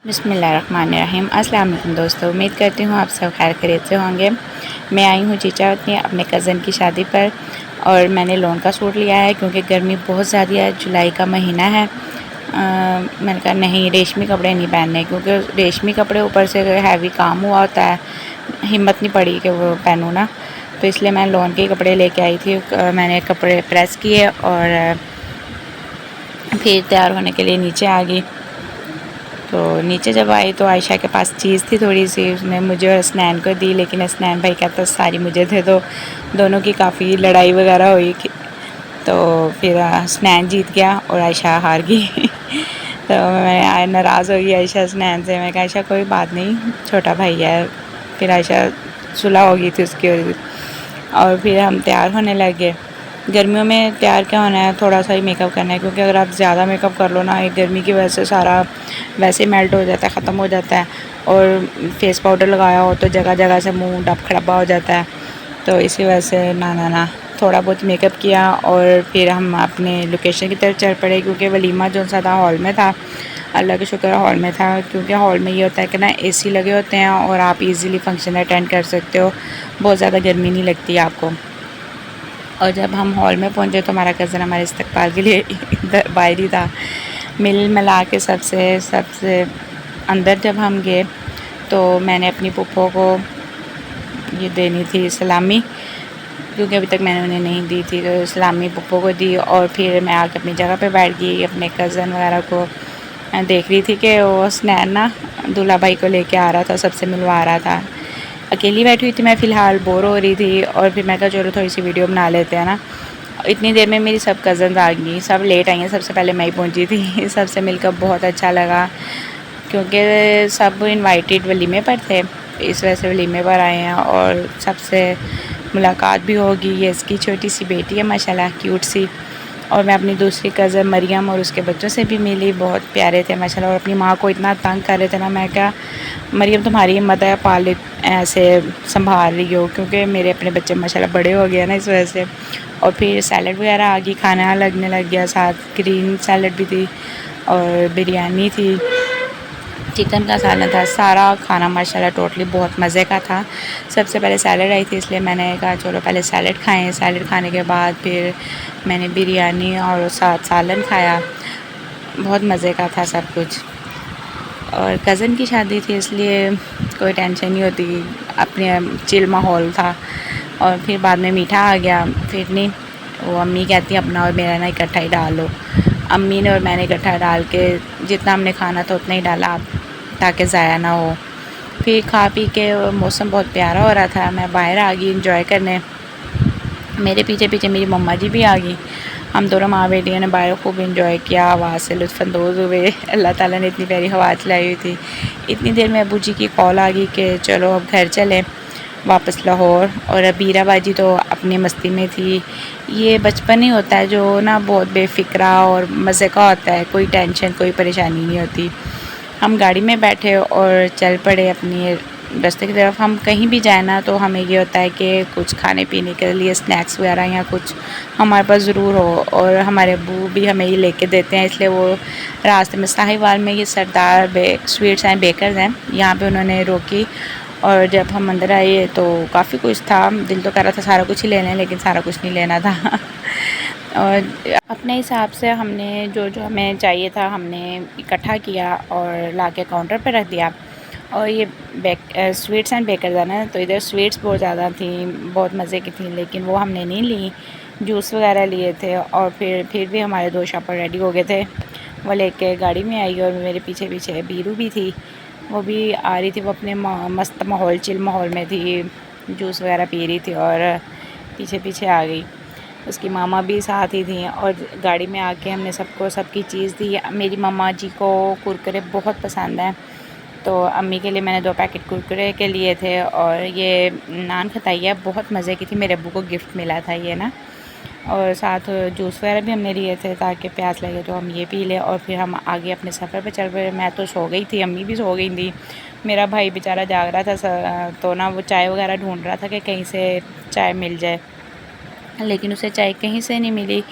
बिस्मिल्लाहिर्रहमानिर्रहीम। अस्सलाम वालेकुम दोस्तों, उम्मीद करती हूँ आप सब खैर खैरियत से होंगे। मैं आई हूँ चीचावत में अपने कज़न की शादी पर और मैंने लोन का सूट लिया है क्योंकि गर्मी बहुत ज़्यादा है। जुलाई का महीना है। मैंने कहा नहीं, रेशमी कपड़े नहीं पहनने क्योंकि रेशमी कपड़े ऊपर से हैवी काम हुआ होता है, हिम्मत नहीं पड़ी कि वो पहनूँ ना, तो इसलिए मैं लोन के कपड़े लेके आई थी। मैंने कपड़े प्रेस किए और फिर तैयार होने के लिए नीचे आ गई। तो नीचे जब आई तो आयशा के पास चीज़ थी थोड़ी सी, उसने मुझे और हसनैन को दी, लेकिन हसनैन भाई कहता सारी मुझे दे दो। दोनों की काफ़ी लड़ाई वगैरह हुई। तो फिर हसनैन जीत गया और आयशा हार गई। तो मैं नाराज़ हो गई आयशा हसनैन से। मैं कहा आयशा कोई बात नहीं, छोटा भाई है। फिर आयशा सुलह हो गई थी उसकी और फिर हम तैयार होने लग गए। गर्मियों में तैयार क्या होना है, थोड़ा सा ही मेकअप करना है क्योंकि अगर आप ज़्यादा मेकअप कर लो ना, एक गर्मी की वजह से सारा वैसे मेल्ट हो जाता है, ख़त्म हो जाता है। और फेस पाउडर लगाया हो तो जगह जगह से मुंह डब खड़बा हो जाता है। तो इसी वजह से ना थोड़ा बहुत मेकअप किया और फिर हम अपने लोकेशन की तरफ चल पड़े क्योंकि वलीमा जो सा था हॉल में था। अल्लाह का शुक्र हॉल में था क्योंकि हॉल में ये होता है कि ना एसी लगे होते हैं और आप इजीली फंक्शन अटेंड कर सकते हो, बहुत ज़्यादा गर्मी नहीं लगती आपको। और जब हम हॉल में पहुंचे तो हमारा कज़न हमारे इस्तकबाल के लिए इधर बाहर ही था। मिल मिला के सबसे अंदर जब हम गए तो मैंने अपनी पुप्पो को ये देनी थी सलामी, क्योंकि अभी तक मैंने उन्हें नहीं दी थी। तो सलामी पुप्पो को दी और फिर मैं आके अपनी जगह पे बैठ गई। अपने कज़न वगैरह को देख रही थी कि वो हसनैन ना दूल्हा भाई को लेके आ रहा था, सबसे मिलवा रहा था। अकेली बैठी हुई थी मैं, फ़िलहाल बोर हो रही थी और फिर मैं कहा चलो थोड़ी सी वीडियो बना लेते हैं ना। इतनी देर में मेरी सब कज़न्स आ गई, सब लेट आई हैं, सबसे पहले मैं ही पहुंची थी। सबसे मिलकर बहुत अच्छा लगा क्योंकि सब इनवाइटेड वलीमे पर थे, इस वजह से वलीमे पर आए हैं और सबसे मुलाकात भी होगी। ये इसकी छोटी सी बेटी है माशाल्लाह, क्यूट सी। और मैं अपनी दूसरी कज़न मरियम और उसके बच्चों से भी मिली, बहुत प्यारे थे माशाल्लाह। और अपनी माँ को इतना तंग कर रहे थे ना, मैं क्या मरियम तुम्हारी हिम्मत है, पाल ऐसे संभाल रही हो, क्योंकि मेरे अपने बच्चे माशाल्लाह बड़े हो गए ना इस वजह से। और फिर सैलड वगैरह आ गई, खाना लगने लग गया, साथ ग्रीन सैलड भी थी और बिरयानी थी, चिकन का सालन था, सारा खाना माशाल्लाह टोटली बहुत मज़े का था। सबसे पहले सैलड आई थी इसलिए मैंने कहा चलो पहले सैलड खाएं। सैलड खाने के बाद फिर मैंने बिरयानी और साथ सालन खाया। बहुत मज़े का था सब कुछ। और कज़न की शादी थी इसलिए कोई टेंशन नहीं होती, अपने चिल माहौल था। और फिर बाद में मीठा आ गया, फिर नहीं वो अम्मी कहती अपना और मेरा ना इकट्ठा ही डाल लो। अम्मी ने और मैंने इकट्ठा डाल के जितना हमने खाना था उतना ही डाला ताकि ज़ाया ना हो। फिर खा पी के मौसम बहुत प्यारा हो रहा था, मैं बाहर आ गई इंजॉय करने। मेरे पीछे पीछे मेरी मम्मा जी भी आ गई। हम दोनों माँ बेटियों ने बाहर खूब इंजॉय किया, हवा से लुत्फ़अंदोज़ हुए। अल्लाह ताला ने इतनी प्यारी हवा चलाई हुई थी। इतनी देर में अबू जी की कॉल आ गई कि चलो अब घर चलें वापस लाहौर। और अबीरा बाजी तो अपनी मस्ती में थी। ये बचपन ही होता है जो ना बहुत बेफ़िक्रा और मज़े का होता है, कोई टेंशन कोई परेशानी नहीं होती। हम गाड़ी में बैठे और चल पड़े अपनी रास्ते की तरफ। हम कहीं भी जाए ना तो हमें ये होता है कि कुछ खाने पीने के लिए स्नैक्स वगैरह या कुछ हमारे पास ज़रूर हो, और हमारे अब्बू भी हमें ये लेके देते हैं। इसलिए वो रास्ते में साहिवाल में ये सरदार स्वीट्स एंड बेकर्स हैं, यहाँ पे उन्होंने रोकी। और जब हम अंदर आए तो काफ़ी कुछ था, दिल तो कर रहा था सारा कुछ ही ले लें, लेकिन सारा कुछ नहीं लेना था। और अपने हिसाब से हमने जो जो हमें चाहिए था हमने इकट्ठा किया और लाके काउंटर पर रख दिया। और ये स्वीट्स एंड बेकर्स है ना, तो इधर स्वीट्स बहुत ज़्यादा थी, बहुत मज़े की थी, लेकिन वो हमने नहीं ली। जूस वगैरह लिए थे और फिर भी हमारे दो शॉपर रेडी हो गए थे, वो लेके गाड़ी में आई। और मेरे पीछे पीछे बीरू भी थी, वो भी आ रही थी, वो अपने मस्त माहौल चिल माहौल में थी, जूस वगैरह पी रही थी और पीछे पीछे आ गई। उसकी मामा भी साथ ही थी और गाड़ी में आके हमने सबको सबकी चीज़ दी। मेरी मामा जी को कुरकुरे बहुत पसंद है, तो अम्मी के लिए मैंने 2 पैकेट कुरकुरे के लिए थे। और ये नान खताइया बहुत मज़े की थी, मेरे अब्बू को गिफ्ट मिला था ये ना। और साथ जूस वगैरह भी हमने लिए थे ताकि प्यास लगे तो हम ये पी लें। और फिर हम आगे अपने सफ़र पे चल पड़े। मैं तो सो गई थी, अम्मी भी सो गई थी, मेरा भाई बेचारा जाग रहा था। तो ना वो चाय वगैरह ढूंढ रहा था कि कहीं से चाय मिल जाए, लेकिन उसे चाय कहीं से नहीं मिली।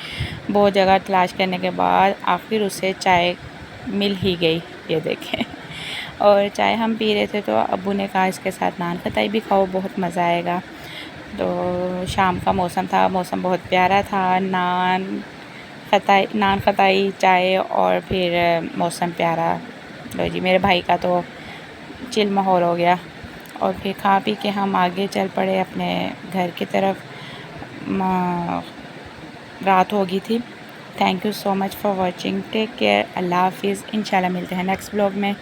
बहुत जगह तलाश करने के बाद आखिर उसे चाय मिल ही गई। ये देखें, और चाय हम पी रहे थे तो अब्बू ने कहा इसके साथ नान खटाई भी खाओ, बहुत मज़ा आएगा। तो शाम का मौसम था, मौसम बहुत प्यारा था। नान खटाई चाय और फिर मौसम प्यारा। लो जी, मेरे भाई का तो चिल माहौल हो गया। और फिर खा पी के हम आगे चल पड़े अपने घर की तरफ। रात हो गई थी। Thank you so much for watching, take care, अल्लाह हाफिज़। इंशाल्लाह मिलते हैं नेक्स्ट ब्लॉग में।